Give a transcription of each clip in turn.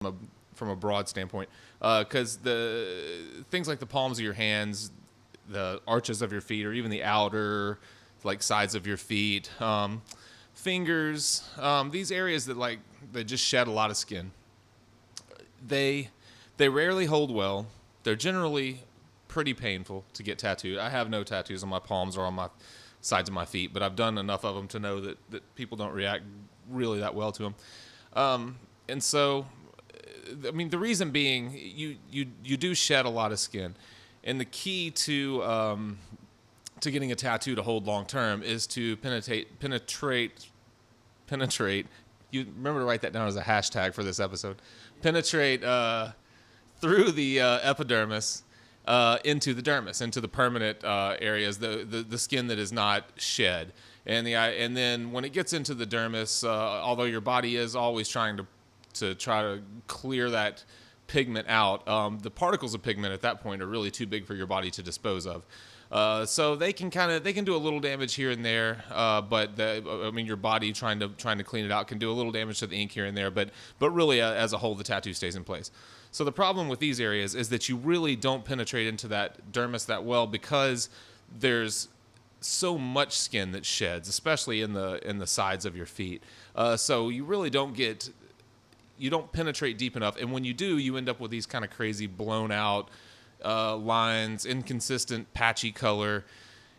from a broad standpoint, because the things like the palms of your hands, the arches of your feet, or even the outer like sides of your feet, fingers, these areas that just shed a lot of skin. They they rarely hold well. They're generally pretty painful to get tattooed. I have no tattoos on my palms or on my sides of my feet, but I've done enough of them to know that people don't react really that well to them. And so, I mean, the reason being, you do shed a lot of skin, and the key to getting a tattoo to hold long term is to penetrate. You remember to write that down as a hashtag for this episode. Penetrate through the epidermis into the dermis, into the permanent areas, the skin that is not shed. And then when it gets into the dermis, although your body is always trying to try to clear that pigment out, the particles of pigment at that point are really too big for your body to dispose of. So they can do a little damage here and there, but your body trying to clean it out can do a little damage to the ink here and there, but really as a whole the tattoo stays in place. So the problem with these areas is that you really don't penetrate into that dermis that well because there's so much skin that sheds, especially in the sides of your feet. So you really don't penetrate deep enough, and when you do, you end up with these kind of crazy blown out lines, inconsistent, patchy color,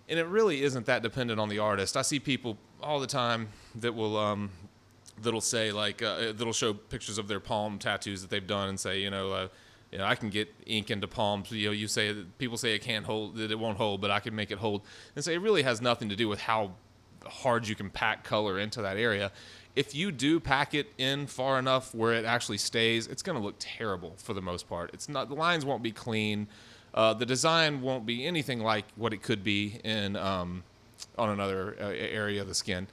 and it really isn't that dependent on the artist. I see people all the time that that'll say that'll show pictures of their palm tattoos that they've done and say, I can get ink into palms. People say it can't hold, that it won't hold, but I can make it hold, and say it really has nothing to do with how hard you can pack color into that area. If you do pack it in far enough where it actually stays, it's going to look terrible for the most part. The lines won't be clean. The design won't be anything like what it could be on another area of the skin.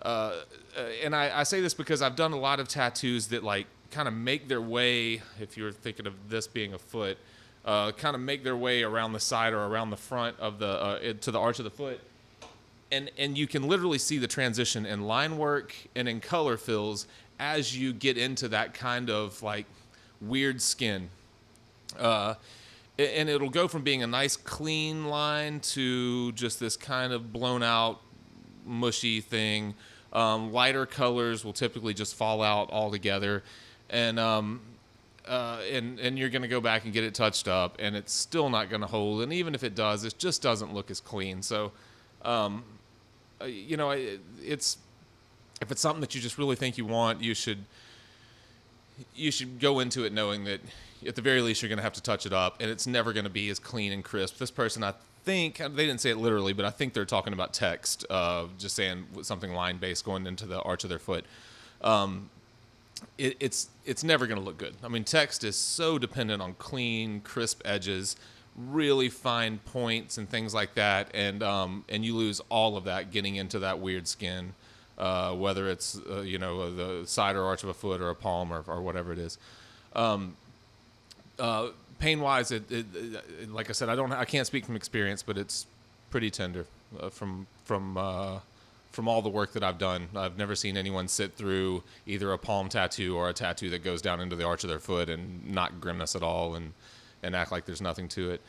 And I say this because I've done a lot of tattoos that kind of make their way, if you're thinking of this being a foot, kind of make their way around the side or around the front of to the arch of the foot. And you can literally see the transition in line work and in color fills as you get into that kind of weird skin. And it'll go from being a nice clean line to just this kind of blown out, mushy thing. Lighter colors will typically just fall out altogether. And you're going to go back and get it touched up, and it's still not going to hold. And even if it does, it just doesn't look as clean. So, if it's something that you just really think you want, you should go into it knowing that at the very least you're going to have to touch it up, and it's never going to be as clean and crisp. This person, I think, they didn't say it literally, but I think they're talking about text, just saying something line-based going into the arch of their foot. It's never going to look good. I mean, text is so dependent on clean, crisp edges, really fine points and things like that, and you lose all of that getting into that weird skin, whether it's the side or arch of a foot or a palm or whatever it is. Pain wise, like I said, I can't speak from experience, but it's pretty tender from all the work that I've done. I've never seen anyone sit through either a palm tattoo or a tattoo that goes down into the arch of their foot and not grimace at all and act like there's nothing to it.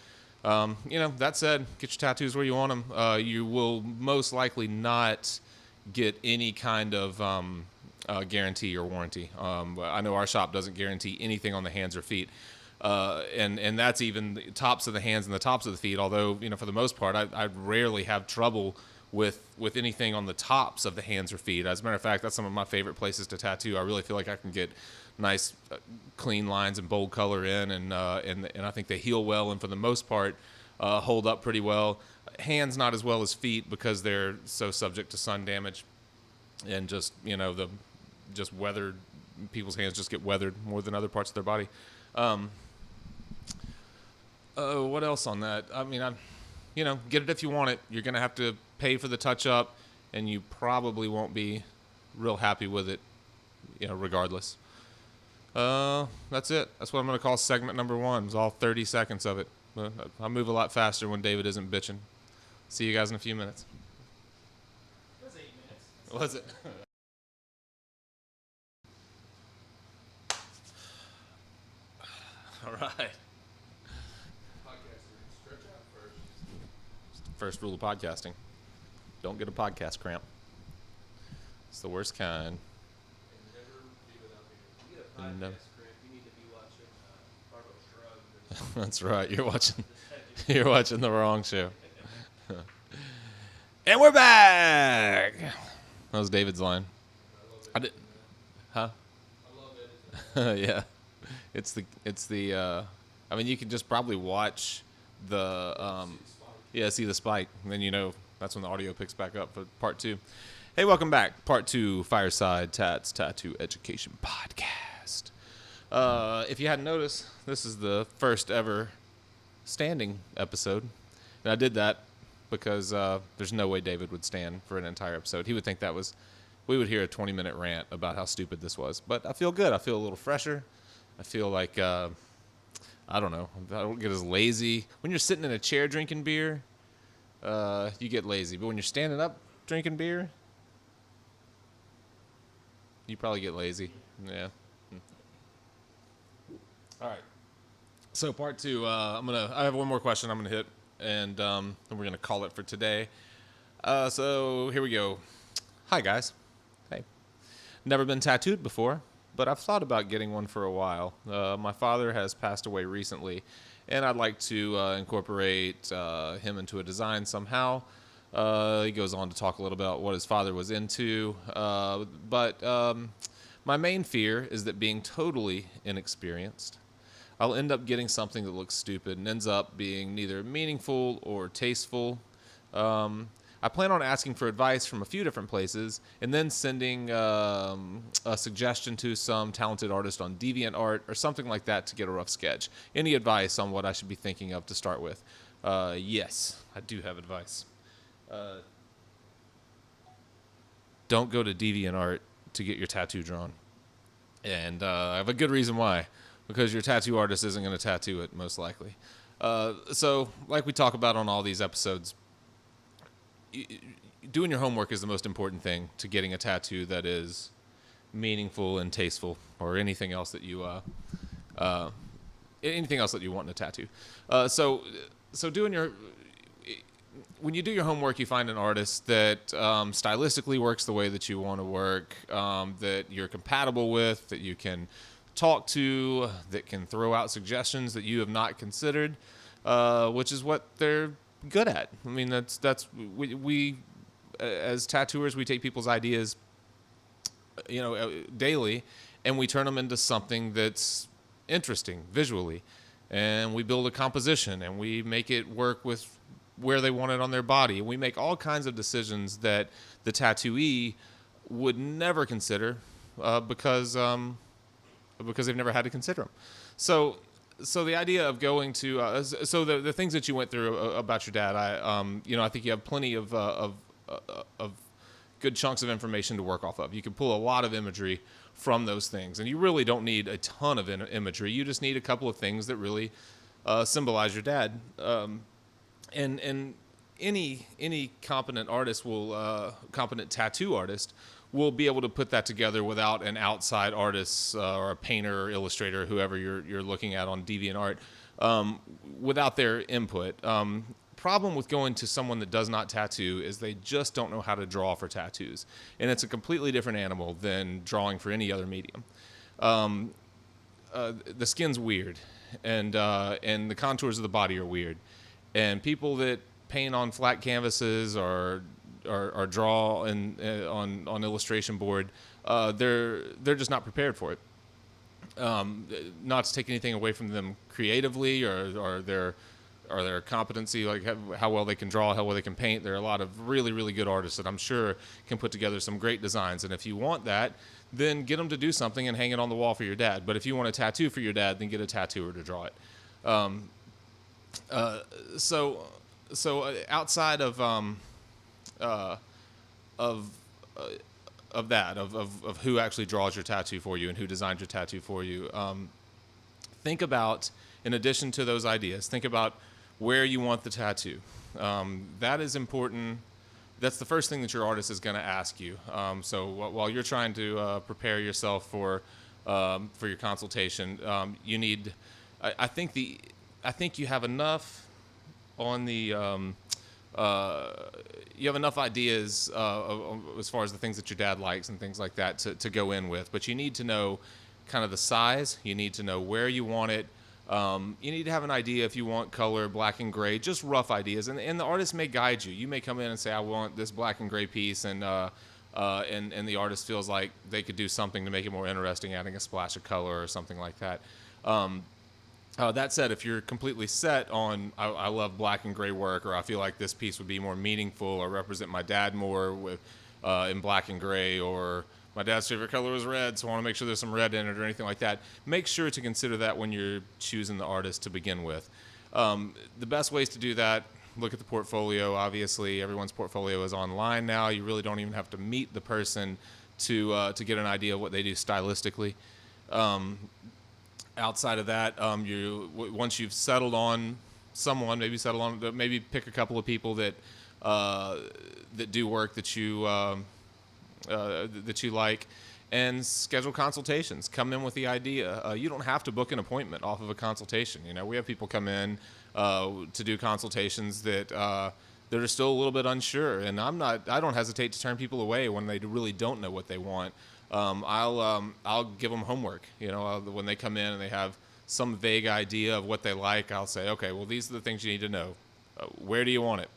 That said, get your tattoos where you want them. You will most likely not get any kind of guarantee or warranty. I know our shop doesn't guarantee anything on the hands or feet. And that's even the tops of the hands and the tops of the feet, although, for the most part, I rarely have trouble with anything on the tops of the hands or feet. As a matter of fact, that's some of my favorite places to tattoo. I really feel like I can get nice, clean lines and bold color in, and I think they heal well, and for the most part, hold up pretty well. Hands not as well as feet because they're so subject to sun damage, and just just weathered. People's hands just get weathered more than other parts of their body. What else on that? I mean, get it if you want it. You're gonna have to pay for the touch up, and you probably won't be real happy with it, regardless. That's it. That's what I'm gonna call segment number 1. It's all 30 seconds of it. I'll move a lot faster when David isn't bitching. See you guys in a few minutes. It was 8 minutes. Was it? All right. First rule of podcasting: don't get a podcast cramp. It's the worst kind. And, that's right. You're watching the wrong show. And we're back. That was David's line. I did. Huh? Yeah. It's the. I mean, you can just probably watch the. See the spike, and then that's when the audio picks back up for part 2. Hey, welcome back. Part 2, Fireside Tattoo Education Podcast. If you hadn't noticed, this is the first ever standing episode. And I did that because there's no way David would stand for an entire episode. He would think we would hear a 20-minute rant about how stupid this was. But I feel good. I feel a little fresher. I feel like, I don't know, I don't get as lazy. When you're sitting in a chair drinking beer, you get lazy. But when you're standing up drinking beer, you probably get lazy. Yeah. All right. So part 2, I have one more question I'm gonna hit, and then we're gonna call it for today. So here we go. Hi guys. Hey. Never been tattooed before, but I've thought about getting one for a while. My father has passed away recently, and I'd like to incorporate him into a design somehow. He goes on to talk a little about what his father was into, but my main fear is that being totally inexperienced, I'll end up getting something that looks stupid and ends up being neither meaningful or tasteful. I plan on asking for advice from a few different places and then sending a suggestion to some talented artist on DeviantArt or something like that to get a rough sketch. Any advice on what I should be thinking of to start with? Yes, I do have advice. Don't go to DeviantArt to get your tattoo drawn. And I have a good reason why. Because your tattoo artist isn't going to tattoo it, most likely. So, like we talk about on all these episodes, doing your homework is the most important thing to getting a tattoo that is meaningful and tasteful, or anything else that you want in a tattoo. When you do your homework, you find an artist that stylistically works the way that you want to work, that you're compatible with, that you can talk to, that can throw out suggestions that you have not considered, which is what they're good at. I mean, we as tattooers, we take people's ideas, daily, and we turn them into something that's interesting visually, and we build a composition, and we make it work with where they want it on their body. We make all kinds of decisions that the tattooee would never consider because they've never had to consider them. So the idea of going to the things that you went through about your dad, I think you have plenty of good chunks of information to work off of. You can pull a lot of imagery from those things, and you really don't need a ton of imagery. You just need a couple of things that really symbolize your dad. And any competent artist competent tattoo artist will be able to put that together without an outside artist or a painter or illustrator, whoever you're looking at on DeviantArt, without their input. Problem with going to someone that does not tattoo is they just don't know how to draw for tattoos, and it's a completely different animal than drawing for any other medium. The skin's weird, and the contours of the body are weird, and people that paint on flat canvases or draw on illustration board, they're just not prepared for it. Not to take anything away from them creatively or their competency, like how well they can draw, how well they can paint. There are a lot of really, really good artists that I'm sure can put together some great designs. And if you want that, then get them to do something and hang it on the wall for your dad. But if you want a tattoo for your dad, then get a tattooer to draw it. So outside of who actually draws your tattoo for you and who designs your tattoo for you, think about, in addition to those ideas, think about where you want the tattoo. That is important. That's the first thing that your artist is going to ask you. So while you're trying to prepare yourself for your consultation, you need I think you have enough on the you have enough ideas as far as the things that your dad likes and things like that to go in with, but you need to know kind of the size. You need to know where you want it. You need to have an idea if you want color, black and gray, just rough ideas. And the artist may guide you. You may come in and say, I want this black and gray piece, and the artist feels like they could do something to make it more interesting, adding a splash of color or something like that. That said, if you're completely set on, I love black and gray work, or I feel like this piece would be more meaningful or represent my dad more with in black and gray, or my dad's favorite color was red, so I want to make sure there's some red in it or anything like that, make sure to consider that when you're choosing the artist to begin with. The best ways to do that, look at the portfolio. Obviously, everyone's portfolio is online now. You really don't even have to meet the person to get an idea of what they do stylistically. Outside of that, once you've settled on someone, maybe pick a couple of people that do work that you like, and schedule consultations. Come in with the idea. You don't have to book an appointment off of a consultation. We have people come in to do consultations that are still a little bit unsure, and I don't hesitate to turn people away when they really don't know what they want. I'll give them homework. When they come in and they have some vague idea of what they like, I'll say, okay, well, these are the things you need to know. Where do you want it?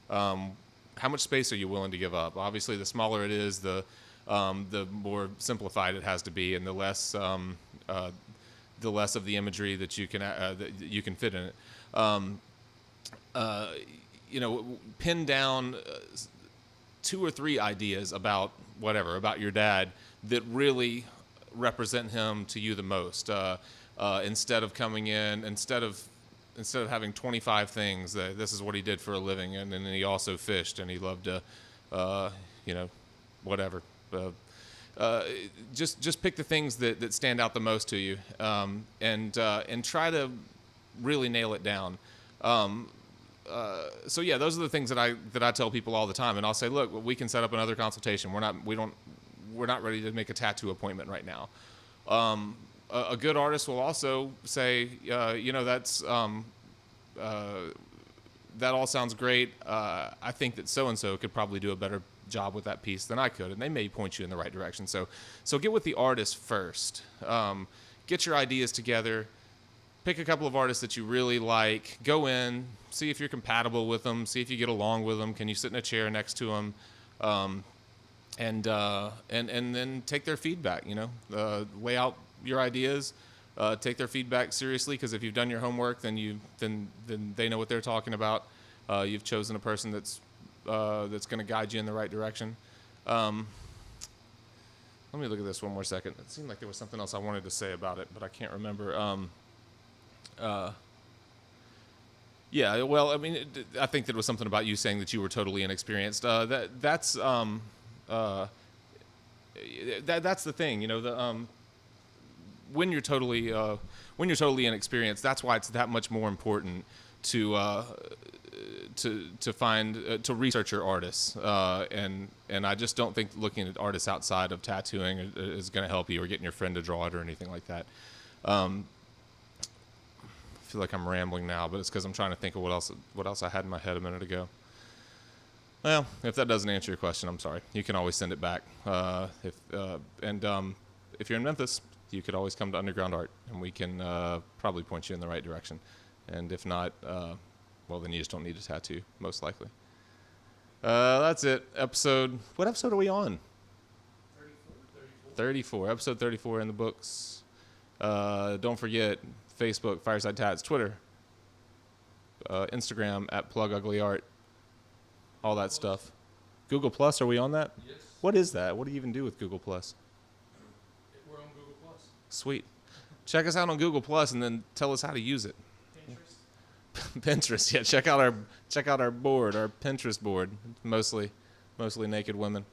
How much space are you willing to give up? Obviously, the smaller it is, the more simplified it has to be, and the less of the imagery that you can fit in it. Pin down 2 or 3 ideas about your dad that really represent him to you the most. Instead of having 25 things that this is what he did for a living, and then he also fished, and he loved to, whatever. Just pick the things that stand out the most to you, and try to really nail it down. So yeah, those are the things that I tell people all the time, and I'll say, look, we can set up another consultation. We're not ready to make a tattoo appointment right now. A good artist will also say, that all sounds great. I think that so-and-so could probably do a better job with that piece than I could, and they may point you in the right direction. So get with the artist first. Get your ideas together. Pick a couple of artists that you really like. Go in, see if you're compatible with them, see if you get along with them. Can you sit in a chair next to them? And then take their feedback. Lay out your ideas. Take their feedback seriously, because if you've done your homework, then they know what they're talking about. You've chosen a person that's going to guide you in the right direction. Let me look at this one more second. It seemed like there was something else I wanted to say about it, but I can't remember. Yeah, well, I mean, I think that it was something about you saying that you were totally inexperienced. That's the thing, when you're totally inexperienced, that's why it's that much more important to research your artists. And I just don't think looking at artists outside of tattooing is going to help you, or getting your friend to draw it or anything like that. I feel like I'm rambling now, but it's because I'm trying to think of what else I had in my head a minute ago. Well, if that doesn't answer your question, I'm sorry. You can always send it back. If you're in Memphis, you could always come to Underground Art, and we can probably point you in the right direction. And if not, well, then you just don't need a tattoo, most likely. That's it. What episode are we on? 34. Episode 34 in the books. Don't forget, Facebook, Fireside Tats, Twitter, Instagram @PlugUglyArt, all that stuff. Google Plus, are we on that? Yes. What is that? What do you even do with Google Plus? We're on Google Plus. Sweet. Check us out on Google Plus, and then tell us how to use it. Pinterest. Pinterest, yeah. Check out our board, our Pinterest board. Mostly naked women.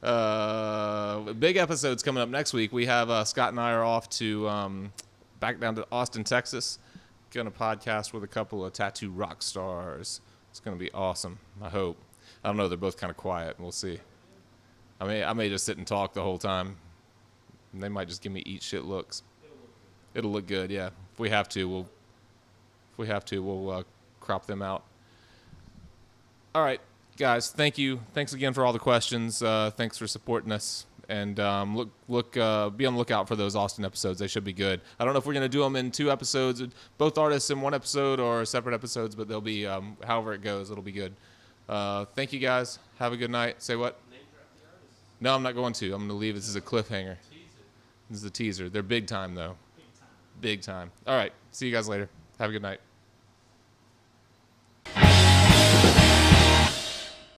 Big episodes coming up next week. We have Scott and I are off to back down to Austin, Texas. Going to podcast with a couple of tattoo rock stars. It's going to be awesome, I hope. I don't know, they're both kind of quiet. We'll see. I may just sit and talk the whole time. And they might just give me eat shit looks. It'll look good, yeah. we have to, we'll crop them out. All right, guys. Thank you. Thanks again for all the questions. Thanks for supporting us. And be on the lookout for those Austin episodes. They should be good. I don't know if we're gonna do them in 2 episodes, both artists in 1 episode, or separate episodes, but they'll be however it goes. It'll be good. Thank you guys. Have a good night. Say what? No, I'm not going to. I'm gonna leave. This is a cliffhanger. This is a teaser. They're big time though. Big time. All right. See you guys later. Have a good night.